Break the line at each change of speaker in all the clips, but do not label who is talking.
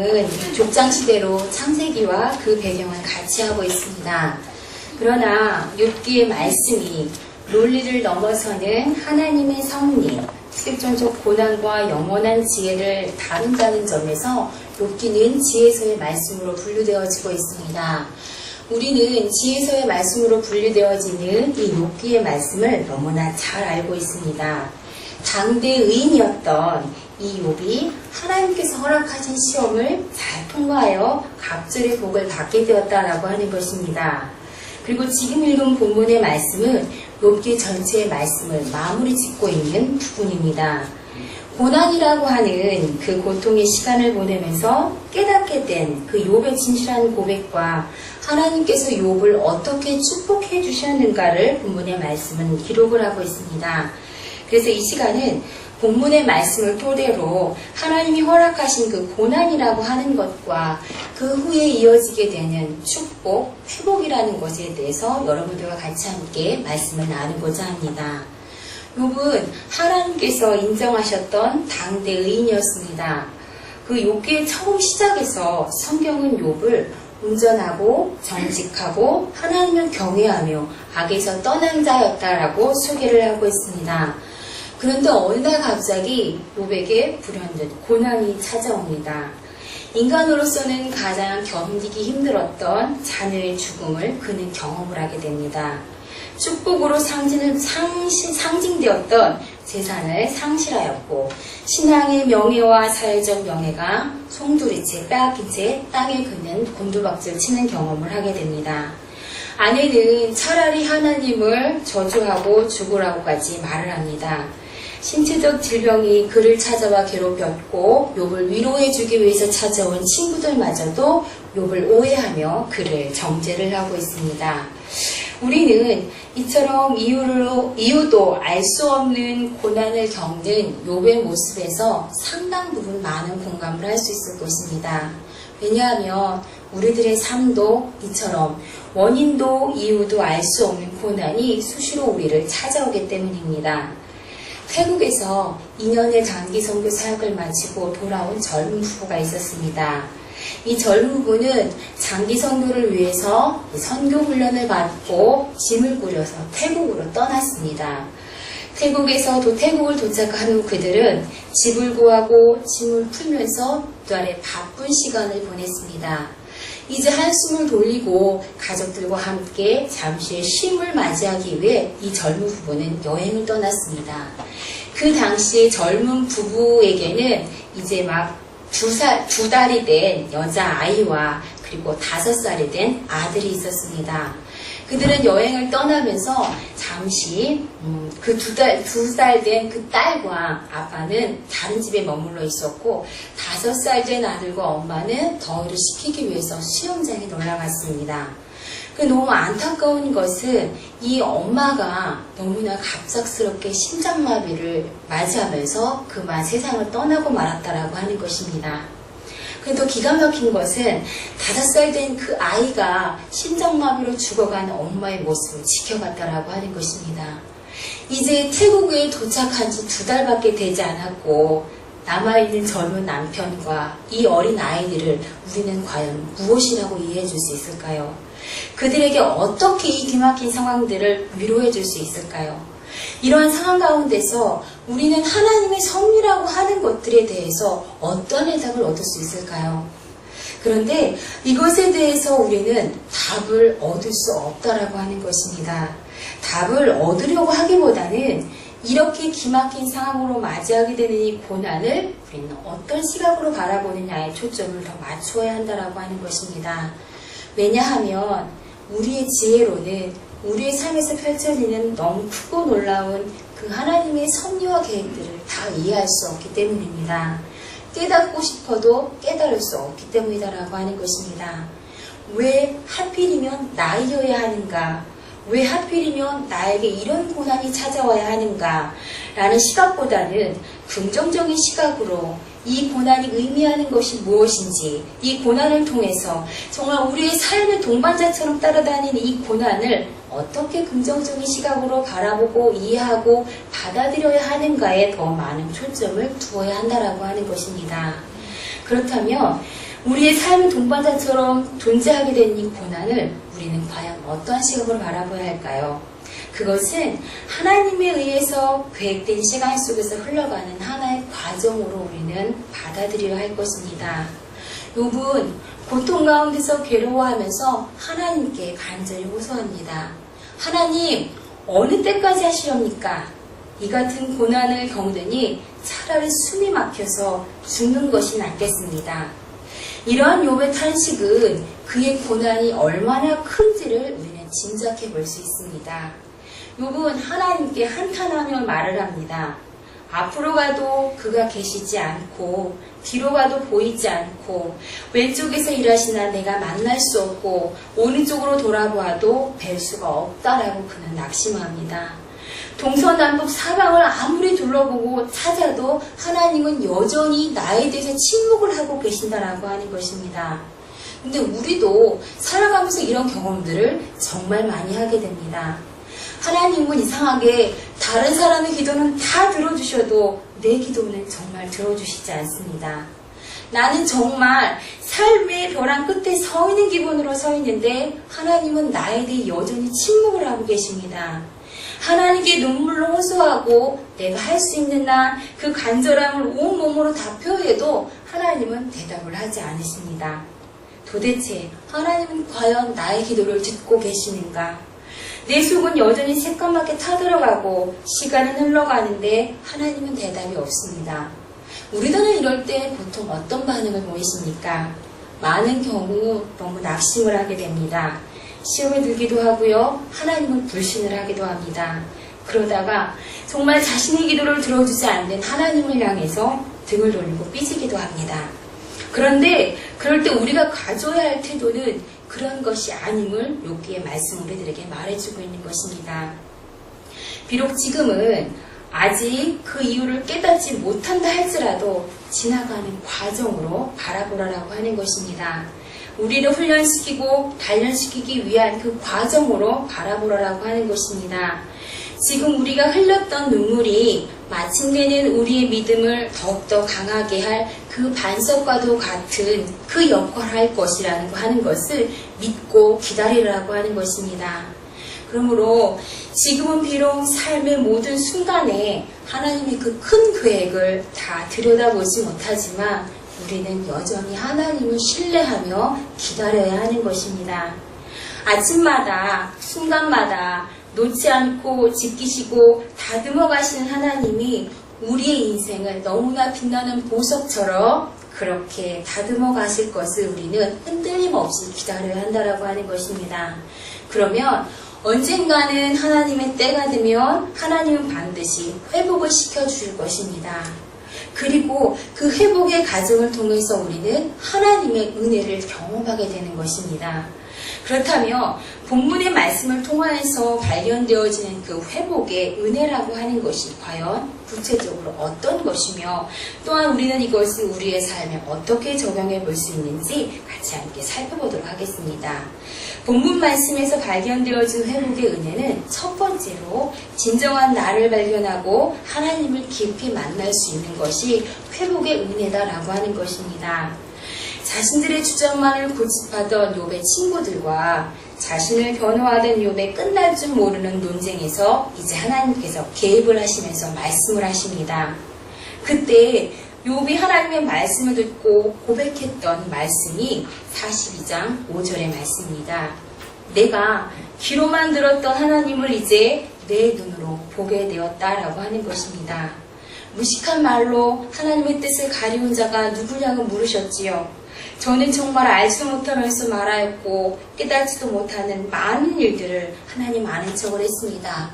성경은 족장시대로 창세기와 그 배경을 같이 하고 있습니다. 그러나 욥기의 말씀이 논리를 넘어서는 하나님의 섭리, 실존적 고난과 영원한 지혜를 다룬다는 점에서 욥기는 지혜서의 말씀으로 분류되어지고 있습니다. 우리는 지혜서의 말씀으로 분류되어지는 이 욥기의 말씀을 너무나 잘 알고 있습니다. 당대 의인이었던 이 욥이 하나님께서 허락하신 시험을 잘 통과하여 갑절의 복을 받게 되었다라고 하는 것입니다. 그리고 지금 읽은 본문의 말씀은 욥기 전체의 말씀을 마무리 짓고 있는 부분입니다. 고난이라고 하는 그 고통의 시간을 보내면서 깨닫게 된 그 욥의 진실한 고백과 하나님께서 욥을 어떻게 축복해 주셨는가를 본문의 말씀은 기록을 하고 있습니다. 그래서 이 시간은 본문의 말씀을 토대로 하나님이 허락하신 그 고난이라고 하는 것과 그 후에 이어지게 되는 축복, 회복이라는 것에 대해서 여러분들과 같이 함께 말씀을 나누고자 합니다. 욥은 하나님께서 인정하셨던 당대 의인이었습니다. 그 욥기의 처음 시작에서 성경은 욥을 온전하고 정직하고 하나님을 경외하며 악에서 떠난 자였다라고 소개를 하고 있습니다. 그런데 어느 날 갑자기 욥에게 불현듯 고난이 찾아옵니다. 인간으로서는 가장 견디기 힘들었던 자녀의 죽음을 그는 경험을 하게 됩니다. 축복으로 상징되었던 재산을 상실하였고 신앙의 명예와 사회적 명예가 송두리째 빼앗긴 채 땅에 그는 곤두박질 치는 경험을 하게 됩니다. 아내는 차라리 하나님을 저주하고 죽으라고까지 말을 합니다. 신체적 질병이 그를 찾아와 괴롭혔고 욥을 위로해주기 위해서 찾아온 친구들마저도 욥을 오해하며 그를 정죄를 하고 있습니다. 우리는 이처럼 이유도 알 수 없는 고난을 겪는 욥의 모습에서 상당 부분 많은 공감을 할 수 있을 것입니다. 왜냐하면 우리들의 삶도 이처럼 원인도 이유도 알 수 없는 고난이 수시로 우리를 찾아오기 때문입니다. 태국에서 2년의 장기 선교 사역을 마치고 돌아온 젊은 부부가 있었습니다. 이 젊은 부부는 장기 선교를 위해서 선교 훈련을 받고 짐을 꾸려서 태국으로 떠났습니다. 태국을 도착한 후 그들은 집을 구하고 짐을 풀면서 두 알에 바쁜 시간을 보냈습니다. 이제 한숨을 돌리고 가족들과 함께 잠시의 쉼을 맞이하기 위해 이 젊은 부부는 여행을 떠났습니다. 그 당시 젊은 부부에게는 이제 막 두 달이 된 여자아이와 그리고 5살이 된 아들이 있었습니다. 그들은 여행을 떠나면서 잠시 그 두 살 된 그 딸과 아빠는 다른 집에 머물러 있었고 5살 된 아들과 엄마는 더위를 식히기 위해서 수영장에 올라갔습니다. 너무 안타까운 것은 이 엄마가 너무나 갑작스럽게 심장마비를 맞이하면서 그만 세상을 떠나고 말았다라고 하는 것입니다. 더 기가 막힌 것은 5살 된 그 아이가 심장마비로 죽어간 엄마의 모습을 지켜봤다라고 하는 것입니다. 이제 태국에 도착한 지 2달밖에 되지 않았고 남아있는 젊은 남편과 이 어린 아이들을 우리는 과연 무엇이라고 이해해 줄 수 있을까요? 그들에게 어떻게 이 기막힌 상황들을 위로해 줄 수 있을까요? 이러한 상황 가운데서 우리는 하나님의 섭리라고 하는 것들에 대해서 어떤 해답을 얻을 수 있을까요? 그런데 이것에 대해서 우리는 답을 얻을 수 없다라고 하는 것입니다. 답을 얻으려고 하기보다는 이렇게 기막힌 상황으로 맞이하게 되는 이 고난을 우리는 어떤 시각으로 바라보느냐에 초점을 더 맞추어야 한다라고 하는 것입니다. 왜냐하면 우리의 지혜로는 우리의 삶에서 펼쳐지는 너무 크고 놀라운 그 하나님의 섭리와 계획들을 다 이해할 수 없기 때문입니다. 깨닫고 싶어도 깨달을 수 없기 때문이다라고 하는 것입니다. 왜 하필이면 나이여야 하는가? 왜 하필이면 나에게 이런 고난이 찾아와야 하는가? 라는 시각보다는 긍정적인 시각으로 이 고난이 의미하는 것이 무엇인지, 이 고난을 통해서 정말 우리의 삶의 동반자처럼 따라다니는 이 고난을 어떻게 긍정적인 시각으로 바라보고 이해하고 받아들여야 하는가에 더 많은 초점을 두어야 한다라고 하는 것입니다. 그렇다면 우리의 삶의 동반자처럼 존재하게 된 이 고난을 우리는 과연 어떠한 시각으로 바라봐야 할까요? 그것은 하나님에 의해서 계획된 시간 속에서 흘러가는 하나의 과정으로 우리는 받아들여야 할 것입니다. 욥은 고통 가운데서 괴로워하면서 하나님께 간절히 호소합니다. 하나님, 어느 때까지 하시렵니까? 이 같은 고난을 겪으니 차라리 숨이 막혀서 죽는 것이 낫겠습니다. 이러한 욥의 탄식은 그의 고난이 얼마나 큰지를 우리는 짐작해 볼 수 있습니다. 욥은 하나님께 한탄하며 말을 합니다. 앞으로 가도 그가 계시지 않고 뒤로 가도 보이지 않고 왼쪽에서 일하시나 내가 만날 수 없고 오른쪽으로 돌아보아도 뵐 수가 없다라고 그는 낙심합니다. 동서남북 사방을 아무리 둘러보고 찾아도 하나님은 여전히 나에 대해서 침묵을 하고 계신다라고 하는 것입니다. 근데 우리도 살아가면서 이런 경험들을 정말 많이 하게 됩니다. 하나님은 이상하게 다른 사람의 기도는 다 들어주셔도 내 기도는 정말 들어주시지 않습니다. 나는 정말 삶의 벼랑 끝에 서 있는 기분으로 서 있는데 하나님은 나에 대해 여전히 침묵을 하고 계십니다. 하나님께 눈물로 호소하고 내가 할 수 있는 한 그 간절함을 온몸으로 다 표해도 하나님은 대답을 하지 않으십니다. 도대체 하나님은 과연 나의 기도를 듣고 계시는가? 내 속은 여전히 새까맣게 타들어가고 시간은 흘러가는데 하나님은 대답이 없습니다. 우리들은 이럴 때 보통 어떤 반응을 보이십니까? 많은 경우 너무 낙심을 하게 됩니다. 시험에 들기도 하고요. 하나님을 불신을 하기도 합니다. 그러다가 정말 자신의 기도를 들어주지 않는 하나님을 향해서 등을 돌리고 삐지기도 합니다. 그런데 그럴 때 우리가 가져야 할 태도는 그런 것이 아님을 욥기의 말씀 우리들에게 말해주고 있는 것입니다. 비록 지금은 아직 그 이유를 깨닫지 못한다 할지라도 지나가는 과정으로 바라보라라고 하는 것입니다. 우리를 훈련시키고 단련시키기 위한 그 과정으로 바라보라라고 하는 것입니다. 지금 우리가 흘렸던 눈물이 마침내는 우리의 믿음을 더욱더 강하게 할 그 반석과도 같은 그 역할을 할 것이라는 거 하는 것을 믿고 기다리라고 하는 것입니다. 그러므로 지금은 비록 삶의 모든 순간에 하나님의 그 큰 계획을 다 들여다보지 못하지만 우리는 여전히 하나님을 신뢰하며 기다려야 하는 것입니다. 아침마다 순간마다 놓지 않고 지키시고 다듬어 가시는 하나님이 우리의 인생을 너무나 빛나는 보석처럼 그렇게 다듬어 가실 것을 우리는 흔들림 없이 기다려야 한다라고 하는 것입니다. 그러면 언젠가는 하나님의 때가 되면 하나님은 반드시 회복을 시켜주실 것입니다. 그리고 그 회복의 과정을 통해서 우리는 하나님의 은혜를 경험하게 되는 것입니다. 그렇다면 본문의 말씀을 통하여서 발견되어지는 그 회복의 은혜라고 하는 것이 과연 구체적으로 어떤 것이며 또한 우리는 이것을 우리의 삶에 어떻게 적용해 볼 수 있는지 같이 함께 살펴보도록 하겠습니다. 본문 말씀에서 발견되어진 회복의 은혜는 첫 번째로 진정한 나를 발견하고 하나님을 깊이 만날 수 있는 것이 회복의 은혜다라고 하는 것입니다. 자신들의 주장만을 고집하던 욥의 친구들과 자신을 변호하던 욥의 끝날 줄 모르는 논쟁에서 이제 하나님께서 개입을 하시면서 말씀을 하십니다. 그때 욥이 하나님의 말씀을 듣고 고백했던 말씀이 42장 5절의 말씀입니다. 내가 귀로만 들었던 하나님을 이제 내 눈으로 보게 되었다라고 하는 것입니다. 무식한 말로 하나님의 뜻을 가리운 자가 누구냐고 물으셨지요. 저는 정말 알지도 못하면서 말하였고 깨닫지도 못하는 많은 일들을 하나님 아는 척을 했습니다.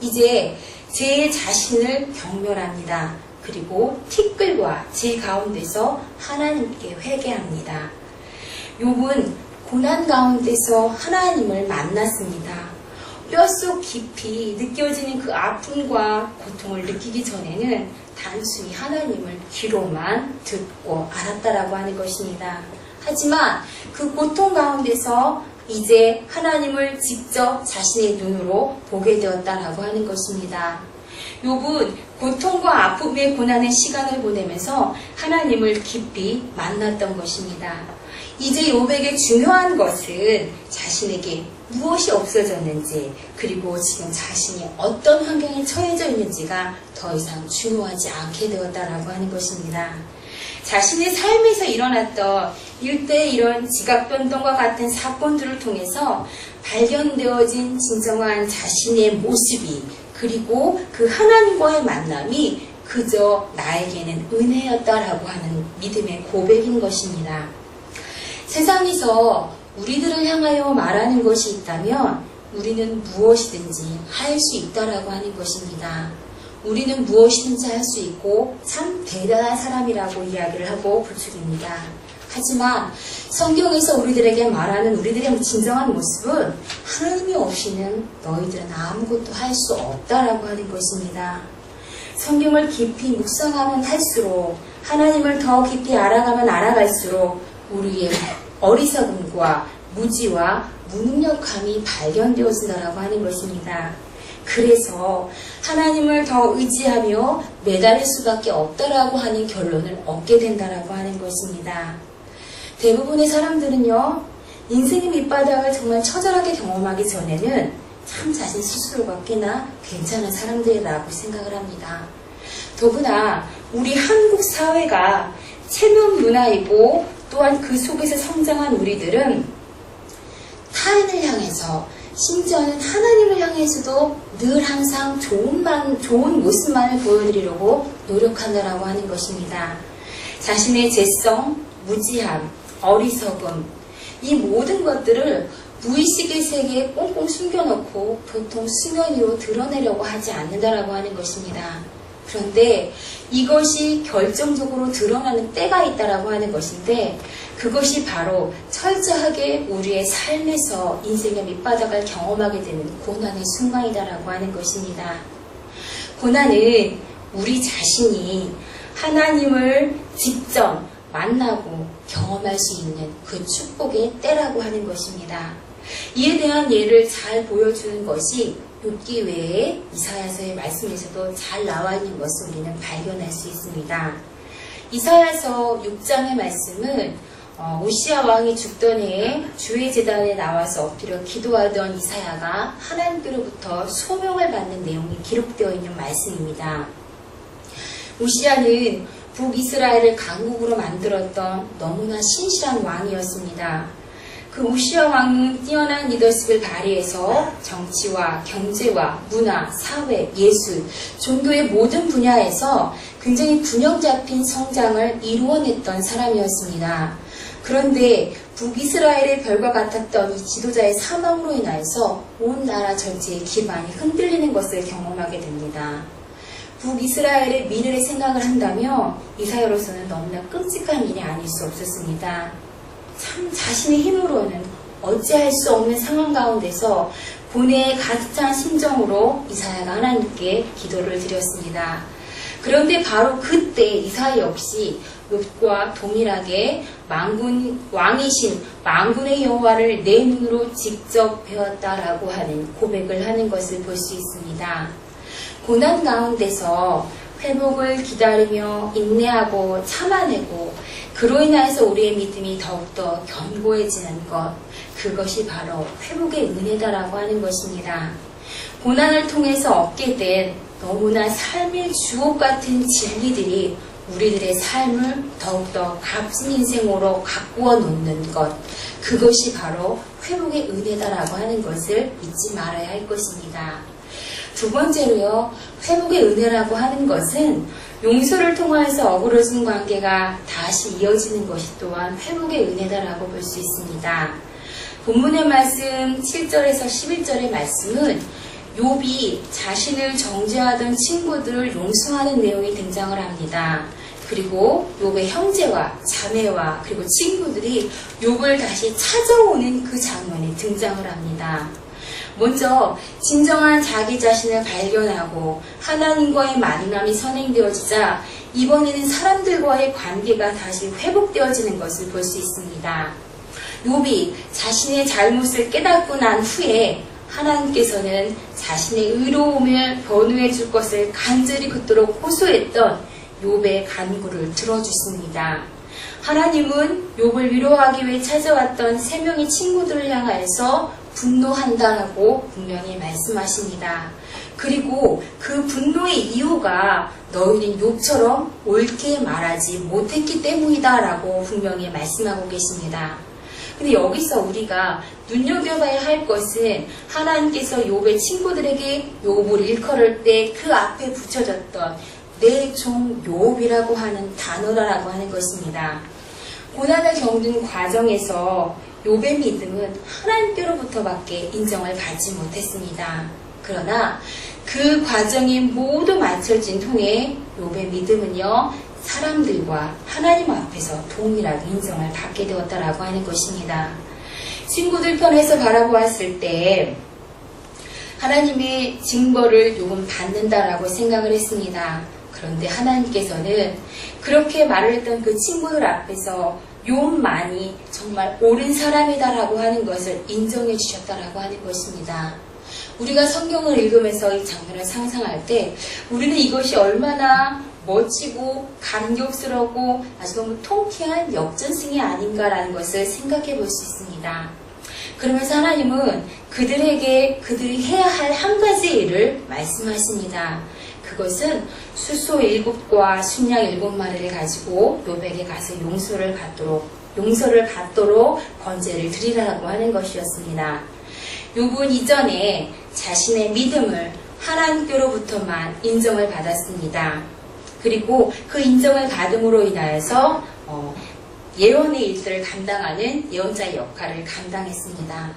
이제 제 자신을 경멸합니다. 그리고 티끌과 제 가운데서 하나님께 회개합니다. 욥은 고난 가운데서 하나님을 만났습니다. 뼛속 깊이 느껴지는 그 아픔과 고통을 느끼기 전에는 단순히 하나님을 귀로만 듣고 알았다라고 하는 것입니다. 하지만 그 고통 가운데서 이제 하나님을 직접 자신의 눈으로 보게 되었다라고 하는 것입니다. 욥은 고통과 아픔의 고난의 시간을 보내면서 하나님을 깊이 만났던 것입니다. 이제 욥에게 중요한 것은 자신에게 무엇이 없어졌는지, 그리고 지금 자신이 어떤 환경에 처해져 있는지가 더 이상 중요하지 않게 되었다라고 하는 것입니다. 자신의 삶에서 일어났던 일대 이런 지각 변동과 같은 사건들을 통해서 발견되어진 진정한 자신의 모습이, 그리고 그 하나님과의 만남이 그저 나에게는 은혜였다라고 하는 믿음의 고백인 것입니다. 세상에서 우리들을 향하여 말하는 것이 있다면 우리는 무엇이든지 할 수 있다라고 하는 것입니다. 우리는 무엇이든지 할 수 있고 참 대단한 사람이라고 이야기를 하고 부추깁니다. 하지만 성경에서 우리들에게 말하는 우리들의 진정한 모습은 하나님이 없이는 너희들은 아무것도 할 수 없다라고 하는 것입니다. 성경을 깊이 묵상하면 할수록, 하나님을 더 깊이 알아가면 알아갈수록 우리의 어리석음과 무지와 무능력함이 발견되어진다라고 하는 것입니다. 그래서 하나님을 더 의지하며 매달릴 수밖에 없다라고 하는 결론을 얻게 된다라고 하는 것입니다. 대부분의 사람들은요, 인생의 밑바닥을 정말 처절하게 경험하기 전에는 참 자신 스스로가 꽤나 괜찮은 사람들이라고 생각을 합니다. 더구나 우리 한국 사회가 체면 문화이고 또한 그 속에서 성장한 우리들은 타인을 향해서, 심지어는 하나님을 향해서도 늘 항상 좋은 모습만을 보여드리려고 노력한다라고 하는 것입니다. 자신의 재성, 무지함, 어리석음, 이 모든 것들을 무의식의 세계에 꽁꽁 숨겨놓고 보통 수면 위로 드러내려고 하지 않는다라고 하는 것입니다. 그런데 이것이 결정적으로 드러나는 때가 있다라고 하는 것인데, 그것이 바로 철저하게 우리의 삶에서 인생의 밑바닥을 경험하게 되는 고난의 순간이다라고 하는 것입니다. 고난은 우리 자신이 하나님을 직접 만나고 경험할 수 있는 그 축복의 때라고 하는 것입니다. 이에 대한 예를 잘 보여주는 것이 욥기 외에 이사야서의 말씀에서도 잘 나와 있는 것을 우리는 발견할 수 있습니다. 이사야서 6장의 말씀은 오시아 왕이 죽던 해에 주의 제단에 나와서 엎드려 기도하던 이사야가 하나님께로부터 소명을 받는 내용이 기록되어 있는 말씀입니다. 오시아는 북이스라엘을 강국으로 만들었던 너무나 신실한 왕이었습니다. 그 우시아 왕은 뛰어난 리더십을 발휘해서 정치와 경제와 문화, 사회, 예술, 종교의 모든 분야에서 굉장히 균형 잡힌 성장을 이루어냈던 사람이었습니다. 그런데 북이스라엘의 별과 같았던 이 지도자의 사망으로 인하여서 온 나라 전체의 기반이 흔들리는 것을 경험하게 됩니다. 북이스라엘의 미래를 생각을 한다면 이사야로서는 너무나 끔찍한 일이 아닐 수 없었습니다. 참 자신의 힘으로는 어찌할 수 없는 상황 가운데서 고뇌에 가득 찬 심정으로 이사야가 하나님께 기도를 드렸습니다. 그런데 바로 그때 이사야 역시 욥과 동일하게 왕이신 만군의 여호와를 내 눈으로 직접 배웠다라고 하는 고백을 하는 것을 볼 수 있습니다. 고난 가운데서 회복을 기다리며 인내하고 참아내고 그로 인해서 우리의 믿음이 더욱더 견고해지는 것, 그것이 바로 회복의 은혜다라고 하는 것입니다. 고난을 통해서 얻게 된 너무나 삶의 주옥 같은 진리들이 우리들의 삶을 더욱더 값진 인생으로 가꾸어 놓는 것, 그것이 바로 회복의 은혜다라고 하는 것을 잊지 말아야 할 것입니다. 두 번째로요, 회복의 은혜라고 하는 것은 용서를 통해서 어그러진 관계가 다시 이어지는 것이 또한 회복의 은혜다라고 볼 수 있습니다. 본문의 말씀 7절에서 11절의 말씀은 욥이 자신을 정죄하던 친구들을 용서하는 내용이 등장을 합니다. 그리고 욥의 형제와 자매와 그리고 친구들이 욥을 다시 찾아오는 그 장면이 등장을 합니다. 먼저 진정한 자기 자신을 발견하고 하나님과의 만남이 선행되어지자 이번에는 사람들과의 관계가 다시 회복되어지는 것을 볼 수 있습니다. 욥이 자신의 잘못을 깨닫고 난 후에 하나님께서는 자신의 의로움을 변호해 줄 것을 간절히 그토록 호소했던 욥의 간구를 들어주십니다. 하나님은 욥을 위로하기 위해 찾아왔던 세 명의 친구들을 향하여서 분노한다라고 분명히 말씀하십니다. 그리고 그 분노의 이유가 너희는 욥처럼 옳게 말하지 못했기 때문이다라고 분명히 말씀하고 계십니다. 근데 여기서 우리가 눈여겨봐야 할 것은 하나님께서 욥의 친구들에게 욥을 일컬을 때 그 앞에 붙여졌던 내 종 욥이라고 하는 단어라고 하는 것입니다. 고난을 겪는 과정에서 욥의 믿음은 하나님께로부터밖에 인정을 받지 못했습니다. 그러나 그 과정이 모두 맞춰진 통에 욥의 믿음은요, 사람들과 하나님 앞에서 동일하게 인정을 받게 되었다라고 하는 것입니다. 친구들 편에서 바라보았을 때 하나님의 징벌을 욥은 받는다라고 생각을 했습니다. 그런데 하나님께서는 그렇게 말을 했던 그 친구들 앞에서 욥만이 정말 옳은 사람이다라고 하는 것을 인정해 주셨다라고 하는 것입니다. 우리가 성경을 읽으면서 이 장면을 상상할 때 우리는 이것이 얼마나 멋지고 감격스럽고 아주 너무 통쾌한 역전승이 아닌가라는 것을 생각해 볼 수 있습니다. 그러면서 하나님은 그들에게 그들이 해야 할 한 가지 일을 말씀하십니다. 그것은 숫소 7과 순양 7마리를 가지고 욥에게 가서 용서를 받도록 번제를 드리라고 하는 것이었습니다. 욥은 이전에 자신의 믿음을 하나님께로부터만 인정을 받았습니다. 그리고 그 인정을 받음으로 인하여서 예언의 일들을 감당하는 예언자의 역할을 감당했습니다.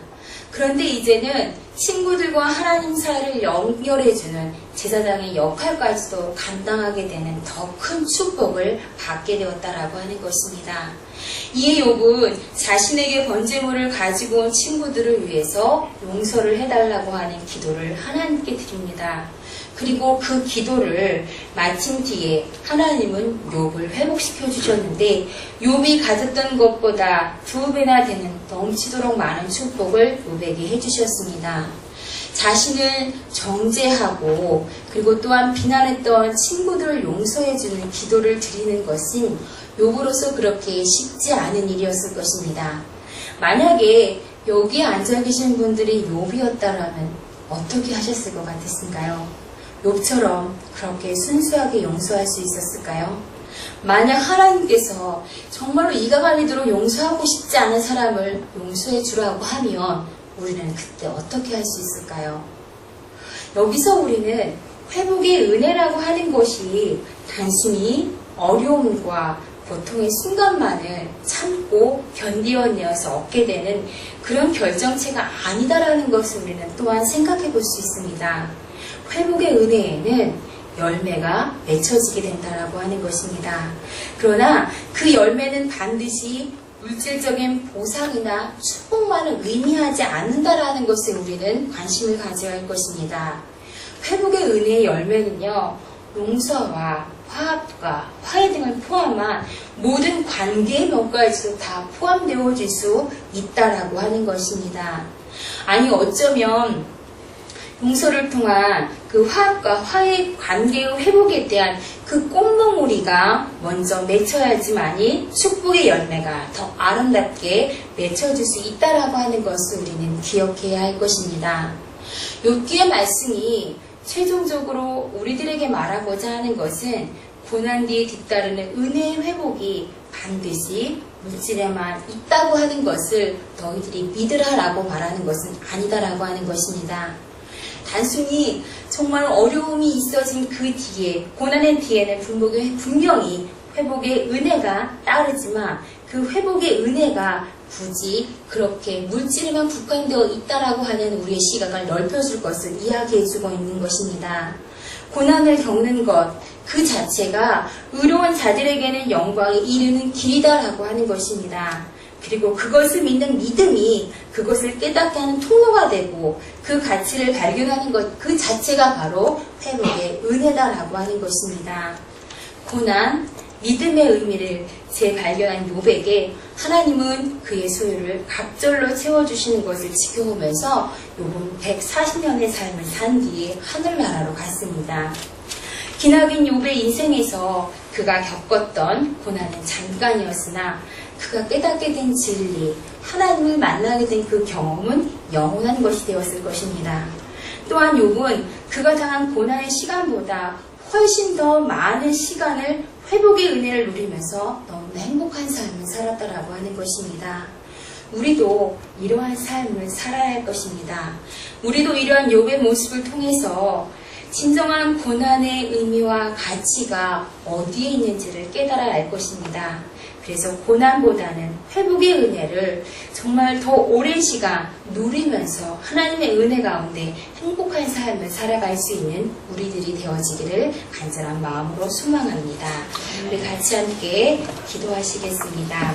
그런데 이제는 친구들과 하나님 사이를 연결해주는 제사장의 역할까지도 감당하게 되는 더 큰 축복을 받게 되었다라고 하는 것입니다. 이에 욥은 자신에게 번제물을 가지고 온 친구들을 위해서 용서를 해달라고 하는 기도를 하나님께 드립니다. 그리고 그 기도를 마친 뒤에 하나님은 욥을 회복시켜 주셨는데 욥이 가졌던 것보다 2배나 되는 넘치도록 많은 축복을 욥에게 해주셨습니다. 자신을 정죄하고 그리고 또한 비난했던 친구들을 용서해주는 기도를 드리는 것은 욥으로서 그렇게 쉽지 않은 일이었을 것입니다. 만약에 여기에 앉아 계신 분들이 욥이었다면 어떻게 하셨을 것 같으신가요? 욥처럼 그렇게 순수하게 용서할 수 있었을까요? 만약 하나님께서 정말로 이가 갈리도록 용서하고 싶지 않은 사람을 용서해 주라고 하면 우리는 그때 어떻게 할 수 있을까요? 여기서 우리는 회복의 은혜라고 하는 것이 단순히 어려움과 고통의 순간만을 참고 견디어내어서 얻게 되는 그런 결정체가 아니다라는 것을 우리는 또한 생각해 볼 수 있습니다. 회복의 은혜에는 열매가 맺혀지게 된다라고 하는 것입니다. 그러나 그 열매는 반드시 물질적인 보상이나 축복만을 의미하지 않는다라는 것에 우리는 관심을 가져야 할 것입니다. 회복의 은혜의 열매는요, 용서와 화합과 화해 등을 포함한 모든 관계의 면까지도 다 포함되어질 수 있다라고 하는 것입니다. 아니 어쩌면 용서를 통한 그 화합과 화해 관계의 회복에 대한 그 꽃망울이가 먼저 맺혀야지만이 축복의 열매가 더 아름답게 맺혀질 수 있다라고 하는 것을 우리는 기억해야 할 것입니다. 욥기의 말씀이 최종적으로 우리들에게 말하고자 하는 것은 고난 뒤에 뒤따르는 은혜의 회복이 반드시 물질에만 있다고 하는 것을 너희들이 믿으라라고 말하는 것은 아니다라고 하는 것입니다. 단순히 정말 어려움이 있어진 그 뒤에, 고난의 뒤에는 분명히 회복의 은혜가 따르지만 그 회복의 은혜가 굳이 그렇게 물질에만 국한되어 있다라고 하는 우리의 시각을 넓혀줄 것을 이야기해주고 있는 것입니다. 고난을 겪는 것 그 자체가 의로운 자들에게는 영광에 이르는 길이다라고 하는 것입니다. 그리고 그것을 믿는 믿음이 그것을 깨닫게 하는 통로가 되고 그 가치를 발견하는 것 그 자체가 바로 회복의 은혜다라고 하는 것입니다. 고난, 믿음의 의미를 재발견한 욥에게 하나님은 그의 소유를 갑절로 채워주시는 것을 지켜보면서 욥은 140년의 삶을 산 뒤에 하늘나라로 갔습니다. 기나긴 욥의 인생에서 그가 겪었던 고난은 잠깐이었으나 그가 깨닫게 된 진리, 하나님을 만나게 된 그 경험은 영원한 것이 되었을 것입니다. 또한 욥은 그가 당한 고난의 시간보다 훨씬 더 많은 시간을 회복의 은혜를 누리면서 너무나 행복한 삶을 살았다라고 하는 것입니다. 우리도 이러한 삶을 살아야 할 것입니다. 우리도 이러한 욥의 모습을 통해서 진정한 고난의 의미와 가치가 어디에 있는지를 깨달아야 할 것입니다. 그래서 고난보다는 회복의 은혜를 정말 더 오랜 시간 누리면서 하나님의 은혜 가운데 행복한 삶을 살아갈 수 있는 우리들이 되어지기를 간절한 마음으로 소망합니다. 우리 같이 함께 기도하시겠습니다.